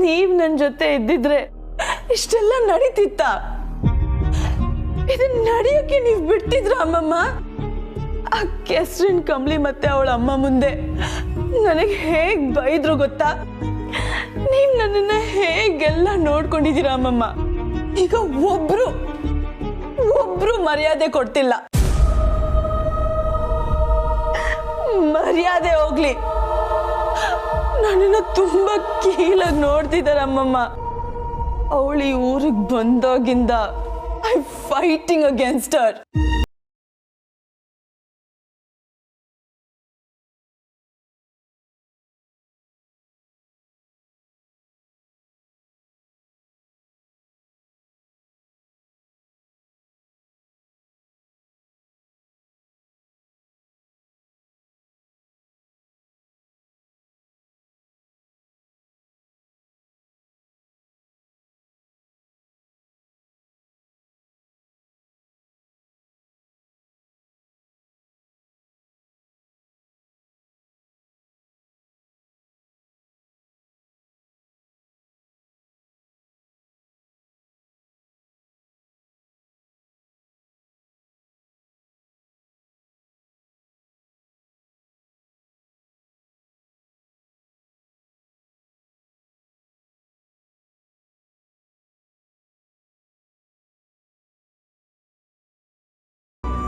ನೀವ್ ನನ್ ಜೊತೆ ಇದ್ದಿದ್ರೆ ಇಷ್ಟೆಲ್ಲ ನಡೀತಿತ್ತ? ಇದನ್ನ ನಡೆಯೋಕೆ ನೀವ್ ಬಿಡ್ತಿದ್ರ ಅಮ್ಮಮ್ಮ? ಆ ಕೆಸ್ರಿನ್ ಕಂಬ್ಲಿ ಮತ್ತೆ ಅವಳ ಅಮ್ಮ ಮುಂದೆ ನನಗೆ ಹೇಗ್ ಬೈದ್ರು ಗೊತ್ತಾ? ನೀವ್ ನನ್ನನ್ನ ಹೇಗೆಲ್ಲ ನೋಡ್ಕೊಂಡಿದ್ದೀರಾ ಅಮ್ಮಮ್ಮ. ಈಗ ಒಬ್ರು ಮರ್ಯಾದೆ ಕೊಡ್ತಿಲ್ಲ. ಮರ್ಯಾದೆ ಹೋಗ್ಲಿ, ನನ್ನನ್ನ ತುಂಬಾ ಕೀಳಾಗಿ ನೋಡ್ತಿದಾರ ಅಮ್ಮಮ್ಮ. ಅವಳು ಈ ಊರಿಗೆ ಬಂದಾಗಿಂದ ಐ ಫೈಟಿಂಗ್ ಅಗೇನ್ಸ್ಟ್ ಹರ್.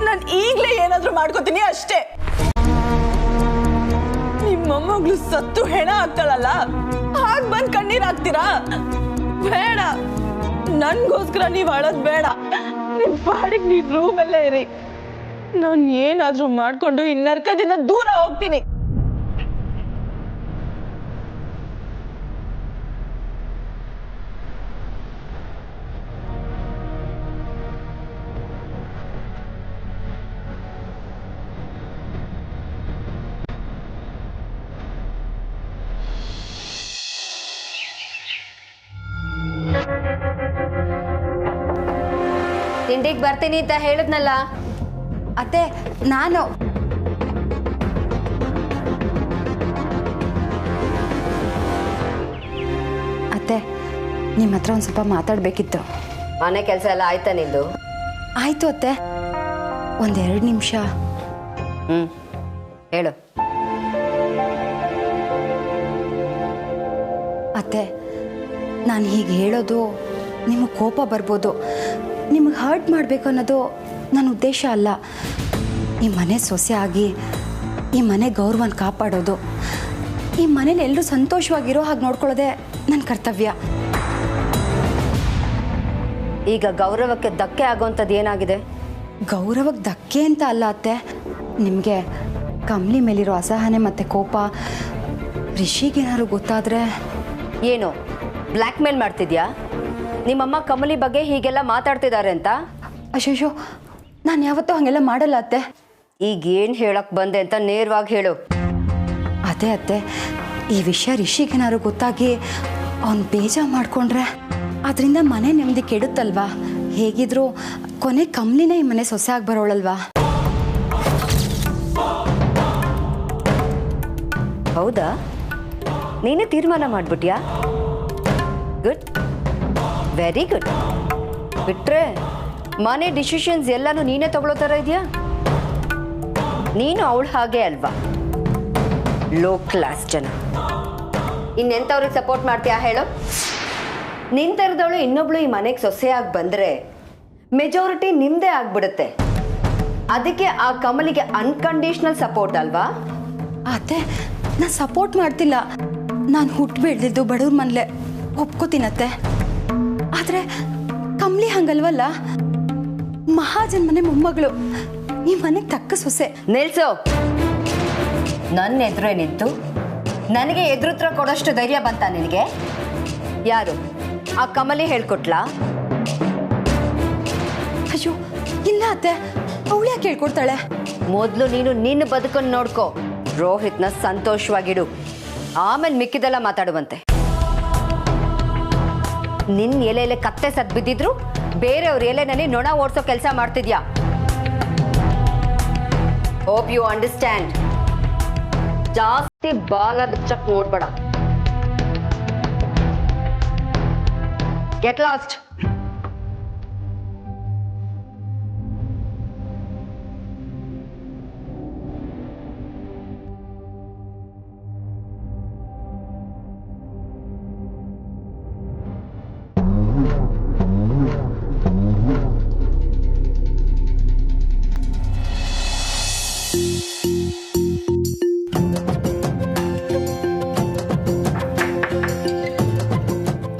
ನಾನು ಈಗಲೇ ಏನಾದ್ರೂ ಮಾಡ್ಕೋತೀನಿ ಅಷ್ಟೇ. ನಿಮ್ಮ ಮೊಮ್ಮಗಳು ಸತ್ತು ಹೆಣ ಆಗ್ತಾಳಲ್ಲ, ಹಾಗ ಬಂದ್ ಕಣ್ಣೀರ್ ಹಾಕ್ತೀರಾ? ಬೇಡ, ನನ್ಗೋಸ್ಕರ ನೀವ್ ಅಳೋದ್ ಬೇಡ. ನಿಮ್ ಪಾಡಿಗೆ ನೀವ್ ರೂಮಲ್ಲೇ ಇರಿ. ನಾನು ಏನಾದ್ರೂ ಮಾಡ್ಕೊಂಡು ಈ ನರ್ಕದಿಂದ ದೂರ ಹೋಗ್ತೀನಿ. ತಿಂಡಿಗೆ ಬರ್ತೀನಿ ಅಂತ ಹೇಳಿದ್ನಲ್ಲ ಅತ್ತೆ. ನಾನು ಅತ್ತೆ, ನಿಮ್ಮ ಹತ್ರ ಒಂದು ಸ್ವಲ್ಪ ಮಾತಾಡಬೇಕಿತ್ತು. ಮನೆ ಕೆಲಸ ಎಲ್ಲ ಆಯ್ತಾ ನಿಂದು? ಆಯ್ತು ಅತ್ತೆ, ಒಂದೆರಡು ನಿಮಿಷ. ಹೇಳು. ಅತ್ತೆ, ನಾನು ಹೀಗೆ ಹೇಳೋದು ನಿಮಗೆ ಕೋಪ ಬರ್ಬೋದು, ನಿಮಗೆ ಹರ್ಟ್ ಮಾಡಬೇಕು ಅನ್ನೋದು ನನ್ನ ಉದ್ದೇಶ ಅಲ್ಲ. ಈ ಮನೆ ಸೊಸೆ ಆಗಿ ಈ ಮನೆ ಗೌರವನ ಕಾಪಾಡೋದು, ಈ ಮನೇಲಿ ಎಲ್ಲರೂ ಸಂತೋಷವಾಗಿರೋ ಹಾಗೆ ನೋಡ್ಕೊಳ್ಳೋದೆ ನನ್ನ ಕರ್ತವ್ಯ. ಈಗ ಗೌರವಕ್ಕೆ ಧಕ್ಕೆ ಆಗೋಂಥದ್ದು ಏನಾಗಿದೆ? ಗೌರವಕ್ಕೆ ಧಕ್ಕೆ ಅಂತ ಅಲ್ಲ ಅತ್ತೆ, ನಿಮಗೆ ಕಮಲಿ ಮೇಲಿರೋ ಅಸಹನೆ ಮತ್ತು ಕೋಪ ರಿಷಿಗೇನಾದ್ರು ಗೊತ್ತಾದರೆ. ಏನು ಬ್ಲ್ಯಾಕ್ ಮೇಲ್ ಮಾಡ್ತಿದ್ಯಾ? ನಿಮ್ಮಮ್ಮ ಕಮಲಿ ಬಗ್ಗೆ ಹೀಗೆಲ್ಲ ಮಾತಾಡ್ತಿದ್ದಾರೆ ಅಂತ? ಅಶೋಶೋ, ನಾನು ಯಾವತ್ತೂ ಹಾಗೆಲ್ಲ ಮಾಡಲ್ಲ ಅತ್ತೆ. ಈಗ ಏನು ಹೇಳಕ್ ಬಂದೆ ಅಂತ ನೇರವಾಗಿ ಹೇಳು. ಅದೇ ಅತ್ತೆ, ಈ ವಿಷಯ ರಿಷಿಗೇನಾದ್ರು ಗೊತ್ತಾಗಿ ಅವನು ಬೇಜಾರು ಮಾಡಿಕೊಂಡ್ರೆ ಅದರಿಂದ ಮನೆ ನೆಮ್ಮದಿ ಕೆಡುತ್ತಲ್ವಾ? ಹೇಗಿದ್ರು ಕೊನೆ ಕಮಲಿನೇ ಈ ಮನೆ ಸೊಸೆ ಆಗಿ ಬರೋಳಲ್ವಾ? ಹೌದಾ? ನೀನೇ ತೀರ್ಮಾನ ಮಾಡ್ಬಿಟ್ಯಾ? Good, very good. ಬಿಟ್ರೆ ಮನೆ ಡಿಸಿಷನ್ಸ್ ಎಲ್ಲಾನು ನೀನೇ ತಗೊಳ್ಳೋ ಥರ ಇದೆಯಾ? ನೀನು ಅವಳು ಹಾಗೆ ಅಲ್ವಾ? ಲೋ ಕ್ಲಾಸ್ ಜನ. ಇನ್ನೆಂಥವ್ರಿಗೆ ಸಪೋರ್ಟ್ ಮಾಡ್ತೀಯಾ ಹೇಳು? ನಿನ್ ಥರದವಳು ಇನ್ನೊಬ್ಳು ಈ ಮನೆಗೆ ಸೊಸೆಯಾಗಿ ಬಂದರೆ ಮೆಜಾರಿಟಿ ನಿಮ್ಮದೇ ಆಗ್ಬಿಡುತ್ತೆ. ಅದಕ್ಕೆ ಆ ಕಮಲಿಗೆ ಅನ್ಕಂಡೀಷನಲ್ ಸಪೋರ್ಟ್ ಅಲ್ವಾ? ಅತ್ತೆ, ನಾನು ಸಪೋರ್ಟ್ ಮಾಡ್ತಿಲ್ಲ. ನಾನು ಹುಟ್ಟು ಬೆಳೆದಿದ್ದು ಬಡವ್ರ ಮನೇಲೆ, ಒಪ್ಕೋತೀನತ್ತೆ. ಆದರೆ ಕಮಲಿ ಹಂಗಲ್ವಲ್ಲ, ಮಹಾಜನ್ ಮನೆ ಮೊಮ್ಮಗಳು, ಈ ಮನೆಗೆ ತಕ್ಕ ಸೊಸೆ. ನಿಲ್ಸು. ನನ್ನ ಎದುರೇ ನಿಂತು ನನಗೆ ಎದುರುತ್ರ ಕೊಡೋಷ್ಟು ಧೈರ್ಯ ಬಂತ ನಿನಗೆ? ಯಾರು? ಆ ಕಮಲಿ ಹೇಳ್ಕೊಟ್ಲಾ? ಅಯ್ಯೋ ಇಲ್ಲ ಅತ್ತೆ, ಅವಳು ಯಾಕೆ ಹೇಳ್ಕೊಡ್ತಾಳೆ? ಮೊದಲು ನೀನು ನಿನ್ನ ಬದುಕನ್ನು ನೋಡ್ಕೋ. ರೋಹಿತ್ನ ಸಂತೋಷವಾಗಿಡು, ಆಮೇಲೆ ಮಿಕ್ಕಿದೆಲ್ಲ ಮಾತಾಡುವಂತೆ. ನಿನ್ನ ಎಲೆಯಲ್ಲಿ ಕತ್ತೆ ಸತ್ ಬಿದ್ದಿದ್ರು ಬೇರೆಯವ್ರ ಎಲೆನಲ್ಲಿ ನೊಣ ಓಡಿಸೋ ಕೆಲಸ ಮಾಡ್ತಿದ್ಯಾ? Hope you understand. ಜಾಸ್ತಿ ಬಾಲ ಬಿಚ್ಚಕ್ ನೋಡ್ಬೇಡ. Get lost.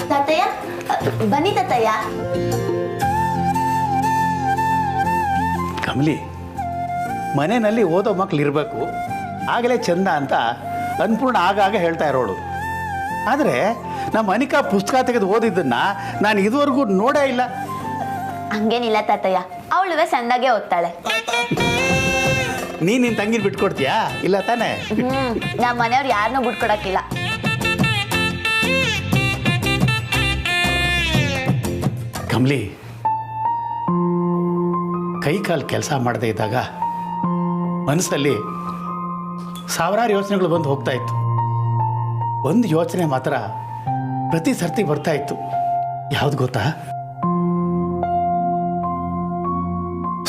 ತಾತಯ್ಯ, ಬನ್ನಿ ತಾತಯ್ಯ. ಕಮಲಿ, ಮನೆಯಲ್ಲಿ ಓದೋ ಮಕ್ಳು ಇರಬೇಕು, ಆಗಲೇ ಚಂದ ಅಂತ ಅನ್ಪೂರ್ಣ ಆಗಾಗ ಹೇಳ್ತಾ ಇರೋಳು. ಆದರೆ ನಮ್ಮ ಅನಿಕಾ ಪುಸ್ತಕ ತೆಗೆದು ಓದಿದ್ದನ್ನು ನಾನು ಇದುವರೆಗೂ ನೋಡೇ ಇಲ್ಲ. ಹಂಗೇನಿಲ್ಲ ತಾತಯ್ಯ, ಅವಳುವೆ ಸಂದಾಗೆ ಓದ್ತಾಳೆ. ನೀನು ನಿನ್ನ ತಂಗಿನ ಬಿಟ್ಕೊಡ್ತೀಯಾ? ಇಲ್ಲ ತಾನೇ? ನಮ್ಮ ಮನೆಯವ್ರು ಯಾರನ್ನೂ ಬಿಟ್ಕೊಡಕ್ಕಿಲ್ಲ. ಕಮಲಿ, ಕೈ ಕಾಲು ಕೆಲಸ ಮಾಡದೇ ಇದ್ದಾಗ ಮನಸ್ಸಲ್ಲಿ ಸಾವಿರಾರು ಯೋಚನೆಗಳು ಬಂದು ಹೋಗ್ತಾ ಇತ್ತು. ಒಂದು ಯೋಚನೆ ಮಾತ್ರ ಪ್ರತಿ ಸರ್ತಿ ಬರ್ತಾ ಇತ್ತು. ಯಾವ್ದು ಗೊತ್ತಾ?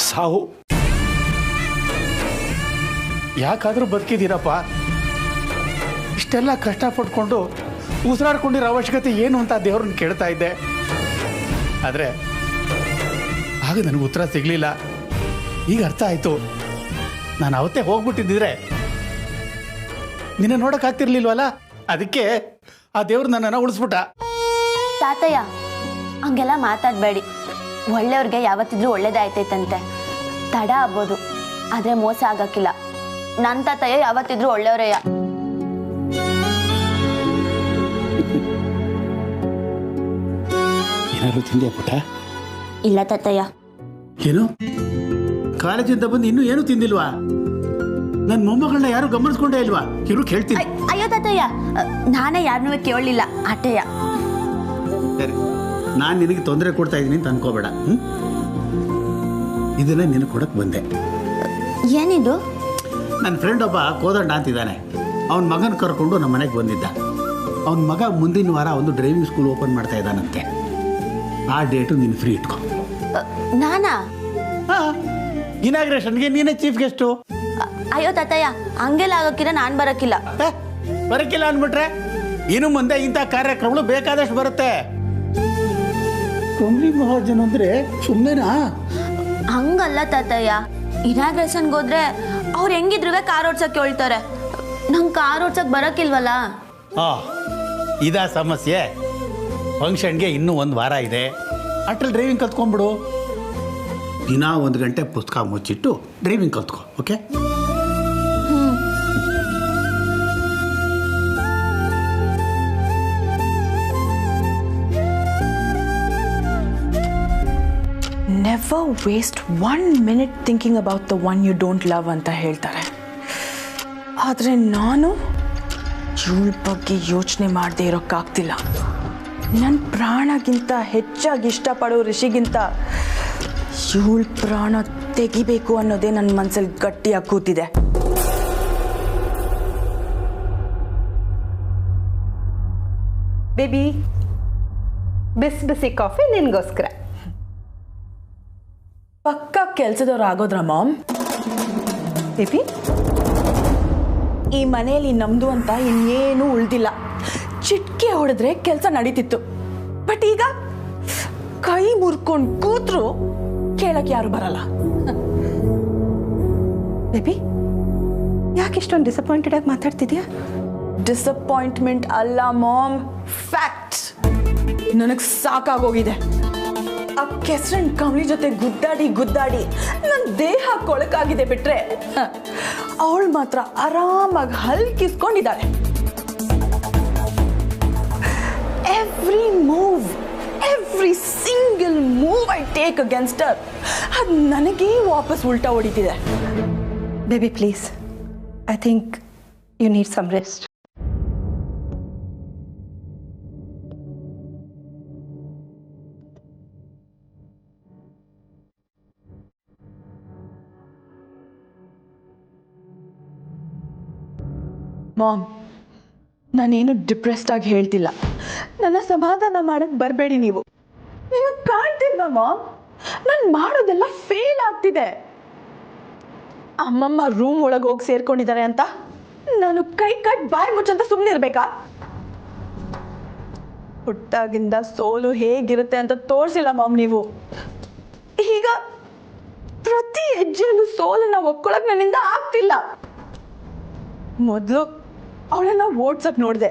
ಸಾವು. ಯಾಕಾದರೂ ಬದುಕಿದ್ದೀರಪ್ಪ? ಇಷ್ಟೆಲ್ಲ ಕಷ್ಟಪಟ್ಕೊಂಡು ಉಸಿರಾಡ್ಕೊಂಡಿರೋ ಅವಶ್ಯಕತೆ ಏನು ಅಂತ ದೇವ್ರನ್ನ ಕೇಳ್ತಾ ಇದ್ದೆ. ಆದರೆ ಆಗ ನನಗೆ ಉತ್ತರ ಸಿಗಲಿಲ್ಲ. ಈಗ ಅರ್ಥ ಆಯಿತು. ನಾನು ಅವತ್ತೇ ಹೋಗ್ಬಿಟ್ಟಿದ್ದಿದ್ರೆ ನಿನ್ನ ನೋಡೋಕ್ಕಾಗ್ತಿರ್ಲಿಲ್ವಲ್ಲ, ಅದಕ್ಕೆ ಆ ದೇವ್ರು ನನ್ನನ್ನು ಉಳಿಸ್ಬಿಟ್ಟ. ತಾತಯ್ಯ, ಹಂಗೆಲ್ಲ ಮಾತಾಡಬೇಡಿ. ಒಳ್ಳೆಯವ್ರಿಗೆ ಯಾವತ್ತಿದ್ರೂ ಒಳ್ಳೇದೇ ಆಯ್ತೈತಂತೆ. ತಡ ಆಗ್ಬೋದು, ಆದರೆ ಮೋಸ ಆಗಕ್ಕಿಲ್ಲ. ನನ್ನ ತಾತಯ್ಯ ಯಾವತ್ತಿದ್ರೂ ಒಳ್ಳೆಯವರಯ್ಯ. ಏನಾದ್ರು ತಿಂದೆ ಪುಟ? ಇಲ್ಲ ತಾತಯ್ಯ. ಏನು, ಕಾಲೇಜಿಂದ ಬಂದು ಇನ್ನೂ ಏನು ತಿಂದಿಲ್ವಾ? ನನ್ನ ಮೊಮ್ಮಗಳನ್ನ ಯಾರು ಗಮನಿಸ್ಕೊಂಡೇ ಇಲ್ವಾ? ಇರು ಕೇಳ್ತೀನಿ. ಅಯ್ಯೋ ತಾತಯ್ಯ, ನಾನೇ ಯಾರನ್ನೂ ಕೇಳಲಿಲ್ಲ, ಆಟಯ್ಯ. ಸರಿ, ನಾನು ನಿನಗೆ ತೊಂದರೆ ಕೊಡ್ತಾ ಇದ್ದೀನಿ ಅಂತ ಅನ್ಕೋಬೇಡ. ಇದನ್ನ ನಿನಗೆ ಕೊಡಕ್ಕೆ ಬಂದೆ. ಏನಿದು? ನನ್ನ ಫ್ರೆಂಡ್ ಒಬ್ಬ ಕೋದಂಡ ಅಂತಿದ್ದಾನೆ. ಅವನ ಮಗನ ಕರ್ಕೊಂಡು ನಮ್ಮ ಮನೆಗೆ ಬಂದಿದ್ದ. ಅವನ ಮಗ ಮುಂದಿನ ವಾರ ಒಂದು ಡ್ರೈವಿಂಗ್ ಸ್ಕೂಲ್ ಓಪನ್ ಮಾಡ್ತಾ ಇದ್ದಾನಂತೆ. ಆ ಡೇಟು ನೀನು ಫ್ರೀ ಇಟ್ಕೊ. ನಾನಾ? ಹಾಂ, ಇನಾಗ್ರೇಷನ್ಗೆ ನೀನೇ ಚೀಫ್ ಗೆಸ್ಟು. ಅಯ್ಯೋ ತಾತಯ್ಯ, ಹಂಗೆಲ್ಲ ಆಗೋಕ್ಕಿರ ನಾನು ಬರೋಕ್ಕಿಲ್ಲ. ಬರೋಕ್ಕಿಲ್ಲ ಅಂದ್ಬಿಟ್ರೆ ಇನ್ನು ಮುಂದೆ ಇಂಥ ಕಾರ್ಯಕ್ರಮಗಳು ಬೇಕಾದಷ್ಟು ಬರುತ್ತೆ. ಕಮಲಿ ಮಹಾಜನ್ ಅಂದರೆ ಸುಮ್ಮನೆನಾ? ಹಂಗಲ್ಲ ತಾತಯ್ಯ, ಇನಾಗ್ರೇಷನ್ಗೆ ಹೋದ್ರೆ ಅವ್ರು ಹೆಂಗಿದ್ರು ಕಾರ್ ಓಡ್ಸಕ್ಕೆ ಹೇಳ್ತಾರೆ. ನಂಗೆ ಕಾರ್ ಓಡ್ಸಕ್ಕೆ ಬರೋಕ್ಕಿಲ್ವಲ್ಲ. ಇದಾ ಸಮಸ್ಯೆ? ಫಂಕ್ಷನ್ಗೆ ಇನ್ನೂ 1 ವಾರ ಇದೆ. ಅಟ್ರಲ್ಲಿ ಡ್ರೈವಿಂಗ್ ಕಲ್ತ್ಕೊಂಡ್ಬಿಡು. ದಿನ 1 ಗಂಟೆ ಪುಸ್ತಕ ಮುಚ್ಚಿಟ್ಟು ಡ್ರೈವಿಂಗ್ ಕಲ್ತ್ಕೊ. Okay? Never waste 1 minute thinking about the one you don't love ಅಂತ ಹೇಳ್ತಾರೆ. ಆದರೆ ನಾನು ಇವಳ ಬಗ್ಗೆ ಯೋಚನೆ ಮಾಡದೆ ಇರೋಕ್ಕಾಗ್ತಿಲ್ಲ. ನನ್ನ ಪ್ರಾಣಗಿಂತ ಹೆಚ್ಚಾಗಿ ಇಷ್ಟಪಡೋ ಋಷಿಗಿಂತ ಇವಳ ಪ್ರಾಣ ತೆಗಿಬೇಕು ಅನ್ನೋದೇ ನನ್ನ ಮನಸ್ಸಲ್ಲಿ ಗಟ್ಟಿಯಾಗಿ ಕೂತಿದೆ. ಬೇಬಿ, ಬಿಸಿ ಬಿಸಿ ಕಾಫಿ ನಿನಗೋಸ್ಕರ. ಪಕ್ಕ ಕೆಲಸದವ್ರು ಆಗೋದ್ರ ಮಾಮ್? ಬೇಬಿ, ಈ ಮನೆಯಲ್ಲಿ ನಮ್ದು ಅಂತ ಇನ್ನೇನು ಉಳ್ದಿಲ್ಲ. ಚಿಟ್ಕೆ ಹೊಡೆದ್ರೆ ಕೆಲಸ ನಡೀತಿತ್ತು. ಬಟ್ ಈಗ ಕೈ ಮುರ್ಕೊಂಡು ಕೂತ್ರು ಕೇಳಕ್ಕೆ ಯಾರು ಬರಲ್ಲ. ಬೇಬಿ, ಯಾಕೆ ಇಷ್ಟೊಂದು ಡಿಸಪಾಯಿಂಟೆಡ್ ಆಗಿ ಮಾತಾಡ್ತಿದ್ಯಾ? ಡಿಸಪಾಯಿಂಟ್ಮೆಂಟ್ ಅಲ್ಲ ಮಾಮ್, ಫ್ಯಾಕ್ಟ್. ನನಗೆ ಸಾಕಾಗೋಗಿದೆ. ಆ ಕೆಸರನ್ ಕಮಲಿ ಜೊತೆ ಗುದ್ದಾಡಿ ನನ್ನ ದೇಹ ಕೊಳಕಾಗಿದೆ. ಬಿಟ್ರೆ ಅವಳು ಮಾತ್ರ ಆರಾಮಾಗಿ ಹಲ್ಕಿಸ್ಕೊಂಡಿದ್ದಾಳೆ. Every single move I take against her, ಅದು ನನಗೇ ವಾಪಸ್ ಉಲ್ಟಾ ಹೊಡಿತಿದೆ. Baby please, I think you need some rest. Mom, ನಾನೇನು ಡಿಪ್ರೆಸ್ಡ್ ಆಗಿ ಹೇಳ್ತಿಲ್ಲ. ನನ್ನ ಸಮಾಧಾನ ಮಾಡಕ್ಕೆ ಬರಬೇಡಿ ನೀವು. ನೀವು ಕಾಣ್ತಿಲ್ವಾ ಮಾಮ್, ನಾನು ಮಾಡೋದೆಲ್ಲ ಫೇಲ್ ಆಗ್ತಿದೆ. ಅಮ್ಮಮ್ಮ ರೂಮ್ ಒಳಗೆ ಹೋಗಿ ಸೇರ್ಕೊಂಡಿದ್ದಾರೆ ಅಂತ ನಾನು ಕೈ ಕಟ್ ಬಾಯಿ ಮುಚ್ಚಂತ ಸುಮ್ಮನೆ ಇರ್ಬೇಕಾ? ಹುಟ್ಟಾಗಿಂದ ಸೋಲು ಹೇಗಿರುತ್ತೆ ಅಂತ ತೋರಿಸಿಲ್ಲ ಮಾಮ್ ನೀವು. ಈಗ ಪ್ರತಿ ಹೆಜ್ಜೆಯಲ್ಲೂ ಸೋಲನ್ನ ಒಪ್ಕೊಳಕ್ ನನ್ನಿಂದ ಆಗ್ತಿಲ್ಲ. ಮೊದಲು ಅವಳನ್ನ ಓಡ್ಸಕ್ ನೋಡಿದೆ,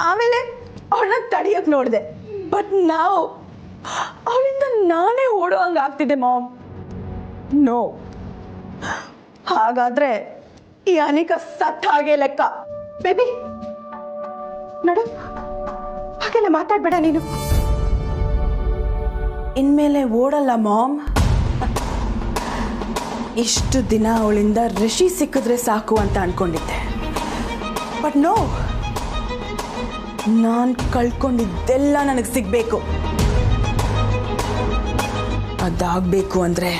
ಆಮೇಲೆ ಅವಳನ್ನ ತಡಿಯಕ್ ನೋಡಿದೆ. ಬಟ್ ನಾವು ಅವಳಿಂದ ನಾನೇ ಓಡೋ ಹಂಗೆ ಆಗ್ತಿದೆ ಮಾಮ್. ನೋ, ಹಾಗಾದ್ರೆ ಈ ಅನಿಕ ಸತ್ತ ಹಾಗೆ ಲೆಕ್ಕ. ಬೇಬಿ ನೋಡು, ಹಾಗೆಲ್ಲ ಮಾತಾಡ್ಬೇಡ ನೀನು. ಇನ್ಮೇಲೆ ಓಡಲ್ಲ ಮಾಮ್. ಇಷ್ಟು ದಿನ ಅವಳಿಂದ ಋಷಿ ಸಿಕ್ಕಿದ್ರೆ ಸಾಕು ಅಂತ ಅನ್ಕೊಂಡಿದ್ದೆ. ಬಟ್ ನೋ, ನಾನು ಕಳ್ಕೊಂಡಿದ್ದೆಲ್ಲ ನನಗೆ ಸಿಗ್ಬೇಕು. ಅದಾಗಬೇಕು ಅಂದ್ರೆ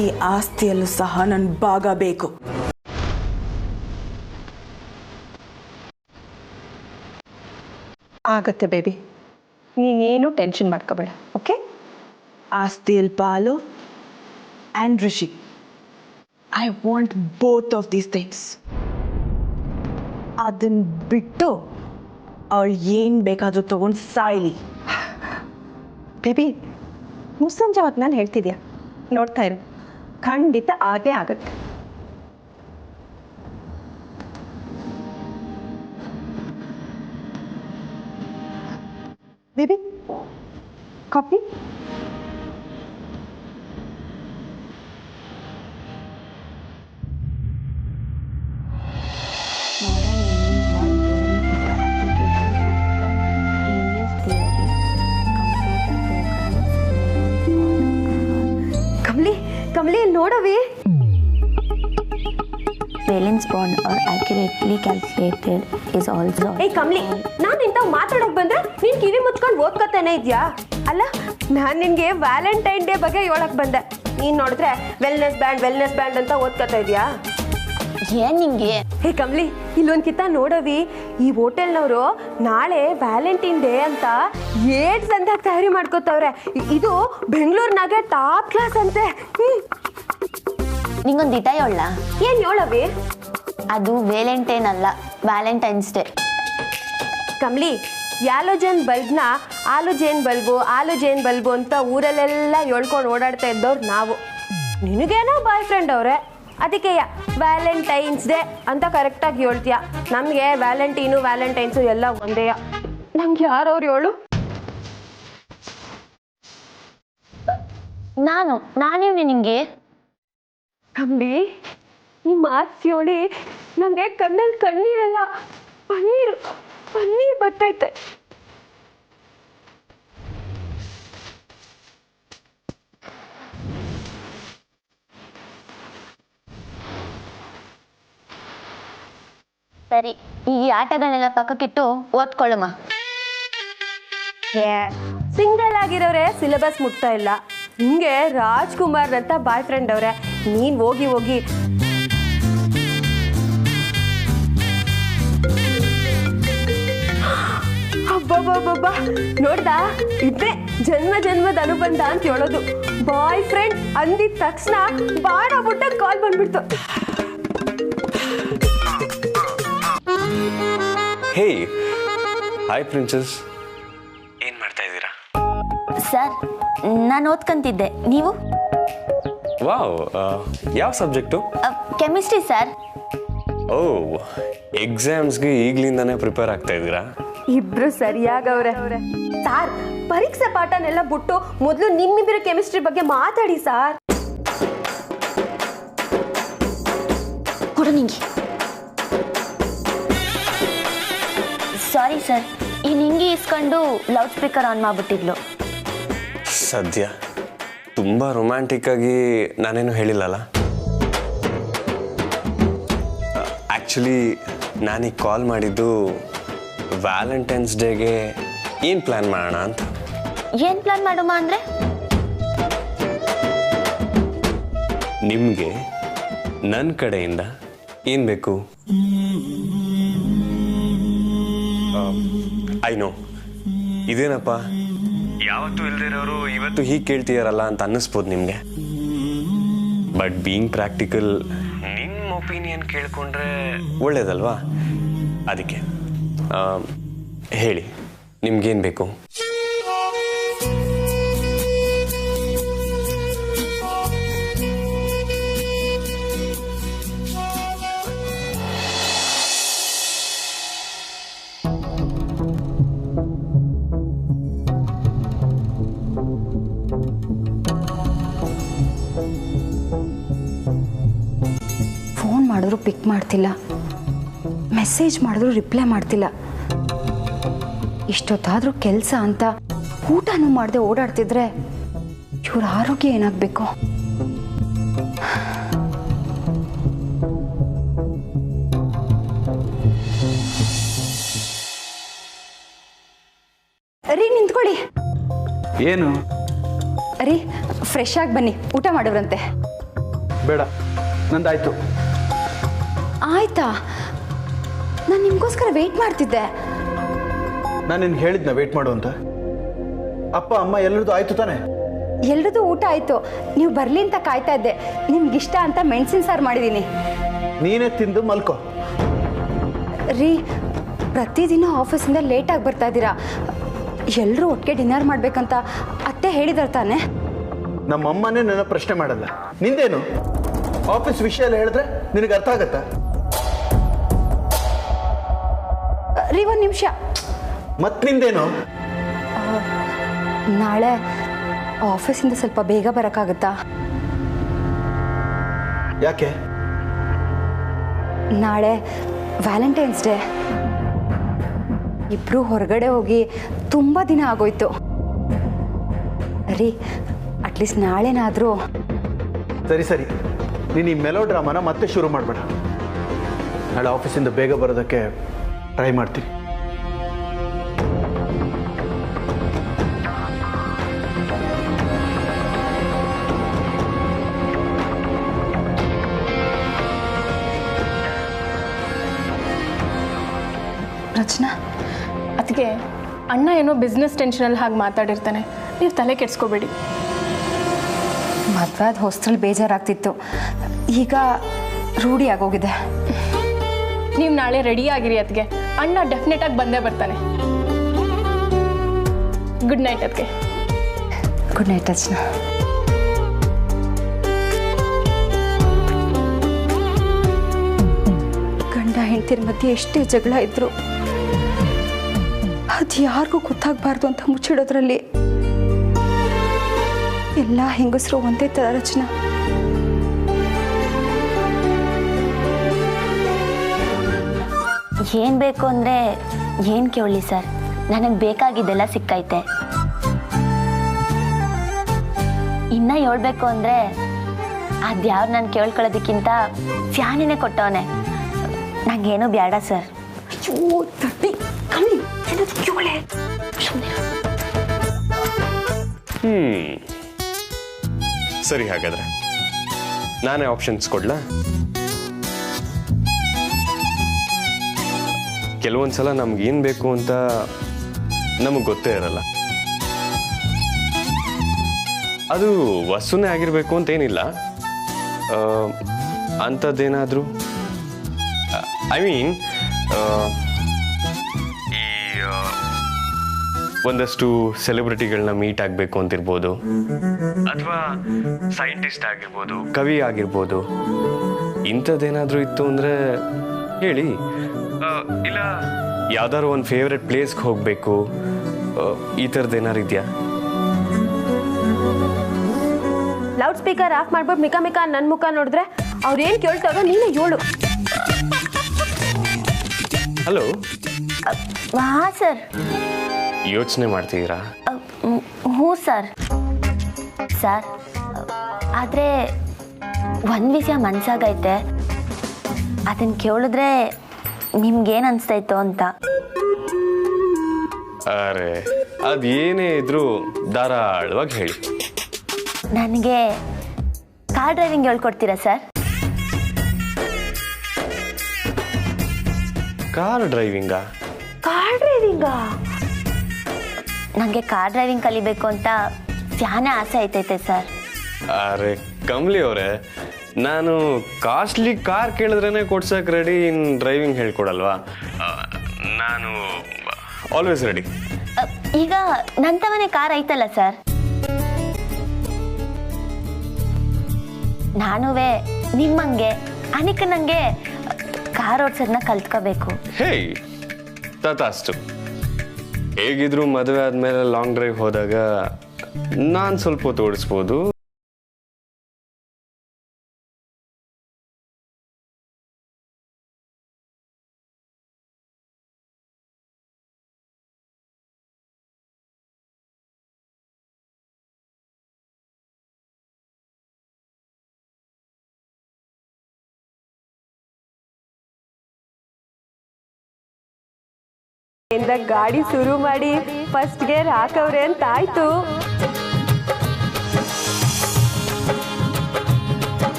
ಈ ಆಸ್ತಿಯಲ್ಲೂ ಸಹ ನನ್ನ ಭಾಗ ಬೇಕು. ಆಗತ್ತೆ ಬೇಬಿ, ನೀನೇನು ಟೆನ್ಷನ್ ಮಾಡ್ಕೋಬೇಡ. ಓಕೆ, ಆಸ್ತಿಯಲ್ಲಿ ಪಾಲು and Rishi. I want both of these things. ಅದನ್ನ ಬಿಟ್ಟು ಅವಳು ಏನು ಬೇಕಾದರೂ ತಗೊಂಡು ಸಾಯ್ಲಿ. ಬೇಬಿ ಮುಸ್ಸಂಜೆ ಹೊತ್ತು ನಾನು ಹೇಳ್ತಿದ್ಯಾ, ನೋಡ್ತಾ ಇರು, ಖಂಡಿತ ಆಗೇ ಆಗುತ್ತೆ. Baby coffee? ಕಮಲಿ ಕಮಲಿ ನೋಡವಿ. Valence bond or accurately calculated is also. ಏಯ್ ಕಮಲಿ, ನಾನು ಇಂಥ ಮಾತಾಡೋಕೆ ಬಂದ್ರೆ ನೀನು ಕಿವಿ ಮುಚ್ಕೊಂಡು ಓದ್ಕೊತಾನೆ ಇದೆಯಾ? ಅಲ್ಲ, ನಾನು ನಿನಗೆ ವ್ಯಾಲೆಂಟೈನ್ ಡೇ ಬಗ್ಗೆ ಹೇಳಕ್ ಬಂದೆ, ನೀನು ನೋಡಿದ್ರೆ ವೆಲ್ನೆಸ್ ಬ್ಯಾಂಡ್ ಅಂತ ಓದ್ಕೊತಾ ಇದೆಯಾ? ಏನ್ ನಿಂಗೆ? ಹೇ ಕಮಲಿ, ಇಲ್ಲೊಂದು ಕಿತ್ತ ನೋಡವಿ. ಈ ಹೋಟೆಲ್ನವರು ನಾಳೆ ವ್ಯಾಲೆಂಟೈನ್ ಡೇ ಅಂತ ಏಡ್ಸ್ ಅಂತ ತಯಾರಿ ಮಾಡ್ಕೋತವ್ರೆ. ಇದು ಬೆಂಗಳೂರಿನಾಗೆ ಟಾಪ್ ಕ್ಲಾಸ್ ಅಂತೆ. ನಿಂಗೊಂದು ದಿಟ ಹೇಳ. ಏನು ಹೇಳವಿ? ಅದು ವ್ಯಾಲೆಂಟೈನ್ ಅಲ್ಲ, ವ್ಯಾಲೆಂಟೈನ್ಸ್ ಡೇ. ಕಮಲಿ, ಯಾಲೋಜನ್ ಬಲ್ಬ್ನ ಆಲೋಜೇನ್ ಬಲ್ಬು ಅಂತ ಊರಲ್ಲೆಲ್ಲ ಹೇಳ್ಕೊಂಡು ಓಡಾಡ್ತಾ ಇದ್ದವ್ರು ನಾವು. ನಿನಗೇನೋ ಬಾಯ್ ಫ್ರೆಂಡ್ ಅವರೇ, ಅದಕ್ಕೆ ವ್ಯಾಲೆಂಟೈನ್ಸ್ ಡೇ ಅಂತ ಕರೆಕ್ಟಾಗಿ ಹೇಳ್ತೀಯ. ನಮಗೆ ವ್ಯಾಲೆಂಟೈನ್ಸು ಎಲ್ಲ ಒಂದೇ. ನಂಗೆ ಯಾರವ್ರು ಹೇಳು? ನಾನೇ ನಿಂಗೆ. ಕಮ್ಮಿ ಈ ಮಾತು ಹೇಳಿ ನನಗೆ ಕಣ್ಣಲ್ಲಿ ಕಣ್ಣೀರಲ್ಲ, ಪನ್ನೀರ್ ಬರ್ತೈತೆ. ಸರಿ, ಈ ಆಟಗಳನ್ನೆಲ್ಲ ಪಕ್ಕಕ್ಕಿಟ್ಟು ಓದ್ಕೊಳ್ಳಮ್ಮ. ಸಿಂಗಲ್ ಆಗಿರೋರೆ ಸಿಲೆಬಸ್ ಮುಟ್ತಾ ಇಲ್ಲ. ಹಿಂಗೆ ರಾಜ್ಕುಮಾರ್ ಅಂತ ಬಾಯ್ ಫ್ರೆಂಡ್ ಅವ್ರೆ. ನೀನ್ ಹೋಗಿ ಅಬ್ಬಬ್ಬಬ್ಬ, ನೋಡ್ದಾ? ಇದ್ರೆ ಜನ್ಮದ ಅನುಬಂಧ ಅಂತ ಹೇಳೋದು. ಬಾಯ್ ಫ್ರೆಂಡ್ ಅಂದಿದ ತಕ್ಷಣ ಬಾಣ ಬುಟ್ಟ ಕಾಲ್ ಬಂದ್ಬಿಡ್ತು. ಹೇ, ಹಾಯ್ ಪ್ರಿನ್ಸಸ್, ಏನು ಮಾಡ್ತಾ ಇದ್ದೀರಾ? ಸರ್, ನಾನು ಓದ್ಕೊಂತಿದ್ದೆ. ನೀವು? ವಾವ್, ಯಾವ ಸಬ್ಜೆಕ್ಟು? Chemistry sir. ಓ, ಎಕ್ಸಾಮ್ಸ್ಗೆ ಈಗಲಿಂದಾನೇ ಪ್ರಿಪೇರ್ ಆಗ್ತಾ ಇದ್ದೀರಾ? ಇಬ್ರು ಸರಿಯಾಗವ್ರೆ. ಸಾರ್, ಪರೀಕ್ಷೆ ಪಾಠನೆಲ್ಲ ಬಿಟ್ಟು ಮೊದಲು ನಿಮ್ಮಿಬ್ಬರ ಕೆಮಿಸ್ಟ್ರಿ ಬಗ್ಗೆ ಮಾತಾಡಿ ಸಾರ್. ಕೊಡು ನಿಂಗೆ. ಸಾರಿ ಸರ್, ಈ ನಿಂಗೆ ಇಸ್ಕೊಂಡು ಲೌಡ್ ಸ್ಪೀಕರ್ ಆನ್ ಮಾಡಿಬಿಟ್ಟಿದ್ಲು. ಸದ್ಯ ತುಂಬ ರೊಮ್ಯಾಂಟಿಕ್ ಆಗಿ ನಾನೇನು ಹೇಳಿಲ್ಲಲ್ಲ. ಆ್ಯಕ್ಚುಲಿ ನಾನೀಗ ಕಾಲ್ ಮಾಡಿದ್ದು ವ್ಯಾಲೆಂಟೈನ್ಸ್ ಡೇಗೆ ಏನು ಪ್ಲ್ಯಾನ್ ಮಾಡೋಣ ಅಂತ. ಏನು ಪ್ಲ್ಯಾನ್ ಮಾಡೋಣ ಅಂದರೆ? ನಿಮಗೆ ನನ್ನ ಕಡೆಯಿಂದ ಏನು ಬೇಕು? ಐ ನೋ ಇದೇನಪ್ಪ, ಯಾವತ್ತೂ ಇಲ್ದಿರೋರು ಇವತ್ತು ಹೀಗೆ ಕೇಳ್ತೀಯಾರಲ್ಲ ಅಂತ ಅನ್ನಿಸ್ಬೋದು ನಿಮಗೆ. ಬಟ್ ಬೀಯಿಂಗ್ ಪ್ರಾಕ್ಟಿಕಲ್, ನಿಮ್ಮ ಒಪಿನಿಯನ್ ಕೇಳ್ಕೊಂಡ್ರೆ ಒಳ್ಳೇದಲ್ವಾ? ಅದಕ್ಕೆ ಹೇಳಿ, ನಿಮ್ಗೇನು ಬೇಕು? ಫೋನ್ ಮಾಡಿದ್ರು ಪಿಕ್ ಮಾಡ್ತಿಲ್ಲ, ಮೆಸೇಜ್ ಮಾಡಿದ್ರು ರಿಪ್ಲೈ ಮಾಡ್ತಿಲ್ಲ. ಇಷ್ಟೊತ್ತಾದರೂ ಕೆಲಸ ಅಂತ ಊಟನೂ ಮಾಡದೆ ಓಡಾಡ್ತಿದ್ರೆ ಇವ್ರ ಆರೋಗ್ಯ ಏನಾಗಬೇಕು? ರೀ ನಿಂತ್ಕೊಳ್ಳಿ. ಏನು? ರೀ ಫ್ರೆಶ್ ಆಗಿ ಬನ್ನಿ, ಊಟ ಮಾಡೋರಂತೆ. ಬೇಡ, ನಂದಾಯ್ತು. ಆಯ್ತಾ? ನಾನು ನಿಮಗೋಸ್ಕರ ವೆಯ್ಟ್ ಮಾಡ್ತಿದ್ದೆ. ನಾನು ನಿನ್ಗೆ ಹೇಳಿದ್ನ ವೆಯ್ಟ್ ಮಾಡು ಅಂತ. ಅಪ್ಪ ಅಮ್ಮ ಎಲ್ಲರದು ಆಯ್ತು ತಾನೆ? ಎಲ್ರದ್ದು ಊಟ ಆಯಿತು, ನೀವು ಬರಲಿ ಅಂತ ಕಾಯ್ತಾ ಇದ್ದೆ. ನಿಮ್ಗಿಷ್ಟ ಅಂತ ಮೆಣಸಿನ ಸಾರು ಮಾಡಿದ್ದೀನಿ. ನೀನೇ ತಿಂದು ಮಲ್ಕೋ. ರೀ ಪ್ರತಿದಿನ ಆಫೀಸಿಂದ ಲೇಟಾಗಿ ಬರ್ತಾ ಇದ್ದೀರಾ. ಎಲ್ಲರೂ ಒಟ್ಟಿಗೆ ಡಿನ್ನರ್ ಮಾಡಬೇಕಂತ ಅತ್ತೆ ಹೇಳಿದಾರೆ ತಾನೆ? ನಮ್ಮಮ್ಮನೇ ನನ್ನ ಪ್ರಶ್ನೆ ಮಾಡಲ್ಲ, ನಿಂದೇನು? ಆಫೀಸ್ ವಿಷಯ ಎಲ್ಲ ಹೇಳಿದ್ರೆ ನಿನಗೆ ಅರ್ಥ ಆಗತ್ತಾ? ರೀ ಒಂದು ನಿಮಿಷ. ಮತ್ ನಿಂದೇನು? ನಾಳೆ ಆಫೀಸಿಂದ ಸ್ವಲ್ಪ ಬೇಗ ಬರೋಕ್ಕಾಗತ್ತಾ? ಯಾಕೆ? ನಾಳೆ ವ್ಯಾಲೆಂಟೈನ್ಸ್ ಡೇ. ಇಬ್ಬರು ಹೊರಗಡೆ ಹೋಗಿ ತುಂಬ ದಿನ ಆಗೋಯ್ತು. ರೀ ಅಟ್ಲೀಸ್ಟ್ ನಾಳೆನಾದರೂ. ಸರಿ ಸರಿ, ನೀನು ಈ ಮೆಲೋ ಡ್ರಾಮಾನ ಮತ್ತೆ ಶುರು ಮಾಡಬೇಡ. ನಾಳೆ ಆಫೀಸಿಂದ ಬೇಗ ಬರೋದಕ್ಕೆ ಟ್ರೈ ಮಾಡ್ತೀನಿ. ರಚನಾ, ಅದಕ್ಕೆ ಅಣ್ಣ ಏನೋ ಬಿಸ್ನೆಸ್ ಟೆನ್ಷನಲ್ಲಿ ಹಾಗೆ ಮಾತಾಡಿರ್ತಾನೆ, ನೀವು ತಲೆ ಕೆಡಿಸ್ಕೋಬೇಡಿ. ಮದುವೆ ಆದ ಹೊಸ್ತ್ರಲ್ಲಿ ಬೇಜಾರಾಗ್ತಿತ್ತು, ಈಗ ರೂಢಿ ಆಗೋಗಿದೆ. ನೀವು ನಾಳೆ ರೆಡಿ ಆಗಿರಿ ಅದಕ್ಕೆ, ಅಣ್ಣ ಡೆಫಿನೆಟಾಗಿ ಬಂದೇ ಬರ್ತಾನೆ. ಗುಡ್ ನೈಟ್ ಅದಕ್ಕೆ. ಗುಡ್ ನೈಟ್ ರಚನಾ. ಗಂಡ ಹೆಂಡತಿರ ಮಧ್ಯೆ ಎಷ್ಟೇ ಜಗಳ ಇದ್ರು ಅದು ಯಾರಿಗೂ ಗೊತ್ತಾಗಬಾರ್ದು ಅಂತ ಮುಚ್ಚಿಡೋದ್ರಲ್ಲಿ ಎಲ್ಲ ಹೆಂಗಸರು ಒಂದೇ ಥರ. ರಚನಾ, ಏನು ಬೇಕು ಅಂದರೆ ಏನು ಕೇಳಲಿ ಸರ್, ನನಗೆ ಬೇಕಾಗಿದ್ದೆಲ್ಲ ಸಿಕ್ಕೈತೆ. ಇನ್ನು ಹೇಳ್ಬೇಕು ಅಂದರೆ ಅದ್ಯಾವ್ರು ನಾನು ಕೇಳ್ಕೊಳ್ಳೋದಕ್ಕಿಂತ ಫ್ಯಾನಿನೇ ಕೊಟ್ಟವನೆ. ನಂಗೇನು ಬೇಡ ಸರ್. ಸರಿ, ಹಾಗಾದ್ರೆ ನಾನೇ ಆಪ್ಷನ್ಸ್ ಕೊಡ್ಲಾ? ಕೆಲವೊಂದ್ಸಲ ನಮ್ಗೇನು ಬೇಕು ಅಂತ ನಮಗೆ ಗೊತ್ತೇ ಇರಲ್ಲ. ಅದು ವಸ್ತುನೇ ಆಗಿರಬೇಕು ಅಂತೇನಿಲ್ಲ, ಅಂಥದ್ದೇನಾದರೂ. ಐ ಮೀನ್ ಈ ಒಂದಷ್ಟು ಸೆಲೆಬ್ರಿಟಿಗಳನ್ನ ಮೀಟ್ ಆಗಬೇಕು ಅಂತಿರ್ಬೋದು, ಅಥವಾ ಸೈಂಟಿಸ್ಟ್ ಆಗಿರ್ಬೋದು, ಕವಿ ಆಗಿರ್ಬೋದು. ಇಂಥದ್ದೇನಾದರೂ ಇತ್ತು ಅಂದರೆ ಹೇಳಿ. ಇಲ್ಲ ಯಾವ್ದಾದ್ರು ಒಂದು ಫೇವ್ರೆಟ್ ಪ್ಲೇಸ್ಗೆ ಹೋಗಬೇಕು, ಈ ಥರದ್ದು ಏನಾರು ಇದೆಯಾ? ಲೌಡ್ ಸ್ಪೀಕರ್ ಆಫ್ ಮಾಡ್ಬಿಟ್ಟು ಮಿಕ ಮಿಕ ನನ್ನ ಮುಖ ನೋಡಿದ್ರೆ ಅವ್ರು ಏನು ಕೇಳ್ತಾರೋ ನೀನೇ ಹೇಳು. ಹಲೋ. ಹಾಂ ಸರ್. ಯೋಚನೆ ಮಾಡ್ತಿದ್ದೀರಾ? ಹ್ಞೂ ಸರ್. ಸರ್, ಆದರೆ ಒಂದು ವಿಷಯ ಮನ್ಸಾಗೈತೆ, ಅದನ್ನು ಕೇಳಿದ್ರೆ ನಿಮ್ಗೇನು ಅನಿಸ್ತೈತೋ ಅಂತ. ಅರೆ, ಅದೇನೇ ಇದ್ರೂ ಧಾರಾಳವಾಗಿ ಹೇಳಿ. ನನಗೆ ಕಾರ್ ಡ್ರೈವಿಂಗ್ ಹೇಳ್ಕೊಡ್ತೀರಾ ಸರ್? ಕಾರ್ ಡ್ರೈವಿಂಗಾ? ಕಾರ್ ಡ್ರೈವಿಂಗಾ? ನನಗೆ ಕಾರ್ ಡ್ರೈವಿಂಗ್ ಕಲಿಬೇಕು ಅಂತ ಸ್ಯಾನೆ ಆಸೆ ಐತೈತೆ ಸರ್. ಅರೆ ಕಮಲಿ ಅವರೇ, ನಾನು ಕಾಸ್ಟ್ಲಿ ಕಾರ್ ಕೇಳಿದ್ರೇ ಕೊಡ್ಸಕ್ಕೆ ರೆಡಿ, ಇನ್ ಡ್ರೈವಿಂಗ್ ಹೇಳ್ಕೊಡಲ್ವಾ? ನಾನು ಆಲ್ವೇಸ್ ರೆಡಿ. ಈಗ ನಂತವನೇ ಕಾರ್ ಐತಲ್ಲ ಸರ್, ನಾನುವೇ ನಿಮ್ಮಂಗೆ ಅನಿಕನಂಗೆ ಕಾರ್ ಓಡ್ಸೋದನ್ನ ಕಲ್ತ್ಕೋಬೇಕು. ಹೇಯ್ ತಥಾಸ್ತು. ಹೇಗಿದ್ರು ಮದುವೆ ಆದಮೇಲೆ ಲಾಂಗ್ ಡ್ರೈವ್ ಹೋದಾಗ ನಾನು ಸ್ವಲ್ಪ ಹೊತ್ತು ಓಡಿಸ್ಬೋದು. ಗಾಡಿ ಶುರು ಮಾಡಿ ಫಸ್ಟ್ ಗೇರ್ ಹಾಕವ್ರೆ ಅಂತ ಆಯ್ತು.